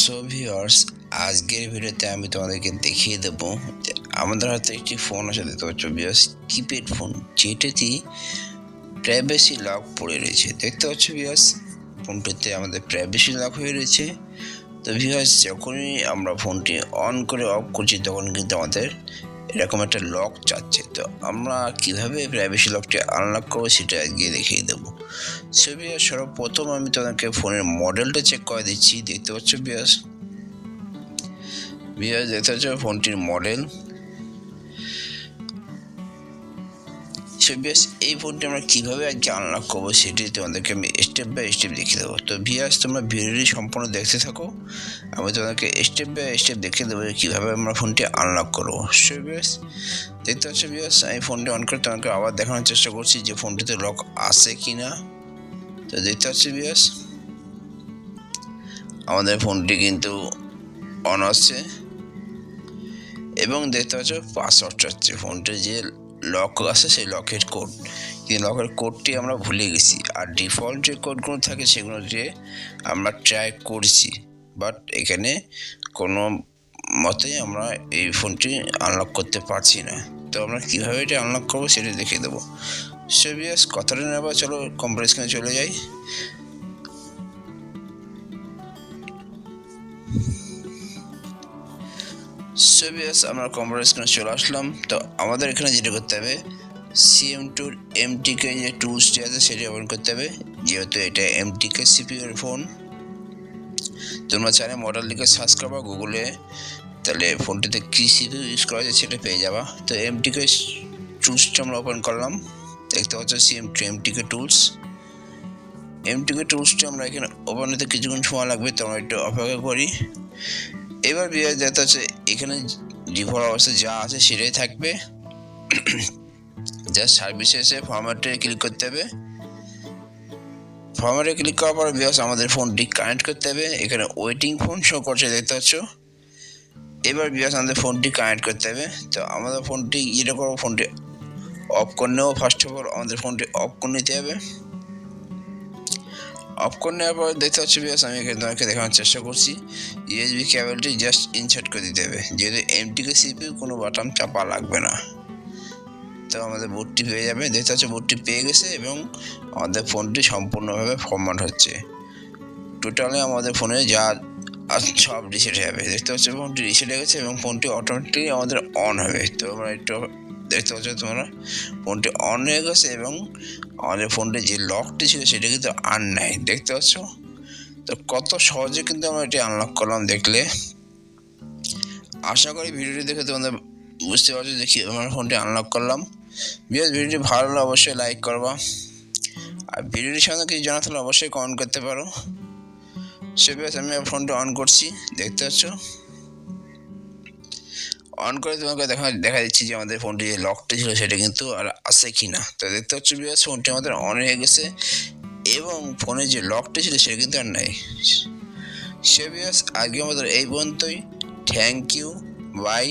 So viewers, আজকের ভিডিওতে আমি তোমাদেরকে দেখিয়ে দেবো যে আমাদের হাতে একটি ফোন আছে, দেখতে পাচ্ছ ভিউয়ার্স, কিপ্যাড ফোন, যেটাতে প্রাইভেসি লক পড়ে রয়েছে। দেখতে পাচ্ছ ভিউয়ার্স, ফোনটিতে আমাদের প্রাইভেসি লক হয়ে রয়েছে। তো ভিউয়ার্স, যখনই আমরা ফোনটি অন করে অফ করছি তখন কিন্তু আমাদের এরকম একটা লক চাচ্ছে। তো আমরা কিভাবে প্রাইভেসি লকটি আনলক করবো সেটা আজকে দেখিয়ে দেবো। সো ভিউয়ার্স, সর্বপ্রথম আমি তোমাদেরকে ফোনের মডেলটা চেক করে দিচ্ছি। দেখতে পাচ্ছ ভিউয়ার্স, দেখতে পাচ্ছ ফোনটির মডেল। সো ভিউয়ার্স, এই ফোনটি আমরা কিভাবে আজকে আনলক করবো সেটি তোমাদেরকে আমি স্টেপ বাই স্টেপ দেখিয়ে দেবো। তো ভিউয়ার্স, তোমরা ভিডিওটি সম্পূর্ণ দেখতে থাকো, আমি তোমাদেরকে স্টেপ বাই স্টেপ দেখিয়ে দেবো কীভাবে আমরা ফোনটি আনলক করবো। সো ভিউয়ার্স, দেখতে পাচ্ছ ভিউয়ার্স, আমি ফোনটি অন করে তোমাকে আবার দেখানোর চেষ্টা করছি যে ফোনটিতে লক আছে কি না। তো দেখতে পাচ্ছি ভিউয়ার্স, আমাদের ফোনটি কিন্তু অন আছে এবং দেখতে পাচ্ছ পাসওয়ার্ড চাচ্ছে। ফোনটির যে লক আছে সেই লকের কোড, কিন্তু লকের কোডটি আমরা ভুলে গেছি। আর ডিফল্ট যে কোডগুলো থাকে সেগুলো দিয়ে আমরা ট্রাই করছি, বাট এখানে কোনো মতেই আমরা এই ফোনটি আনলক করতে পারছি না। তো আমরা কীভাবে এটা আনলক করবো সেটা দেখিয়ে দেবো। সো ভিউয়ার্স, কথাটা নেবার চলো কম্পিউটার স্ক্রিনে চলে যাই। সো ভিউয়ার্স, আমরা কম্পিউটার স্ক্রিনে চলে আসলাম। তো আমাদের এখানে যেটা করতে হবে, CM2 MTK যে টুলসটি আছে সেটি ওপেন করতে হবে, যেহেতু এটা MTK CPU-র ফোন। তোমরা চাইলে মডেল লিখে সার্চ করবা গুগলে, তাহলে ফোনটিতে কী CPU ইউজ করা যায় সেটা পেয়ে যাবা। তো MTK টুলসটা আমরা ওপেন করলাম। দেখতে পাচ্ছ CM2 MTK টুলসটি আমরা এখানে ওপেন হতে কিছুক্ষণ সময় লাগবে, তো আমরা একটু অপেক্ষা করি। এবার ভিউয়ার্স, দেখতে হচ্ছে এখানে ডিফল্ট অবস্থা যা আছে সেটাই থাকবে। জাস্ট সার্ভিসেসে ফরম্যাটে ক্লিক করতে হবে। ফরম্যাটে ক্লিক করার পর ভিউয়ার্স আমাদের ফোনটি কানেক্ট করতে হবে। এখানে ওয়েটিং ফোন শো করছে, দেখতে পাচ্ছ। এবার ভিউয়ার্স আমাদের ফোনটি কানেক্ট করতে হবে। তো আমাদের ফোনটি যেটা করবো, ফোনটি অফ করে নেবো। ফার্স্ট অফ অল আমাদের ফোনটি অফ করে নিতে হবে। অফ করে নেওয়ার পর দেখতে পাচ্ছি ভিউয়ার্স, আমি এখানে তোমাকে দেখানোর চেষ্টা করছি, USB কেবলটি জাস্ট ইনসার্ট করে দিতে হবে, যেহেতু MTK CPU কোনো বাটন চাপা লাগবে না। তো আমাদের বুটটি পেয়ে যাবে। দেখতে পাচ্ছ বুটটি পেয়ে গেছে এবং আমাদের ফোনটি সম্পূর্ণভাবে ফরম্যাট হচ্ছে। টোটালি আমাদের ফোনে যা সব রিসেট হবে। দেখতে পাচ্ছ ফোনটি রিসেট হয়ে গেছে এবং ফোনটি অটোমেটিকলি আমাদের অন হবে। তো আমরা একটু দেখতে পাচ্ছ তোমরা, ফোনটি অন হয়ে গেছে এবং আমাদের ফোনটির যে লকটি ছিল সেটা কিন্তু আর নাই। দেখতে পাচ্ছ, তো কত সহজে কিন্তু আমরা এটি আনলক করলাম। দেখলে আশা করি ভিডিওটি দেখে তোমাদের বুঝতে পারছো যে আমরা ফোনটি আনলক করলাম। ভিউয়ার্স, ভিডিওটি ভালো লাগলে অবশ্যই লাইক করবা, আর ভিডিওটির সঙ্গে কিছু জানা থাকলে অবশ্যই কমেন্ট করতে পারো। সে ভিউয়ার্স, আমি ফোনটি অন করছি। দেখতে পাচ্ছ, অন করে তোমাকে দেখা দিচ্ছি যে আমাদের ফোনটি যে লকটা ছিল সেটা কিন্তু আর আছে কি না। তো দেখতে পাচ্ছ ভিউয়ার্স, ফোনটি আমাদের অন হয়ে গেছে এবং ফোনের যে লকটা ছিল সেটা কিন্তু আর নাই। সে ভিউয়ার্স, আজকে আমাদের এই পর্যন্তই। Thank you, by.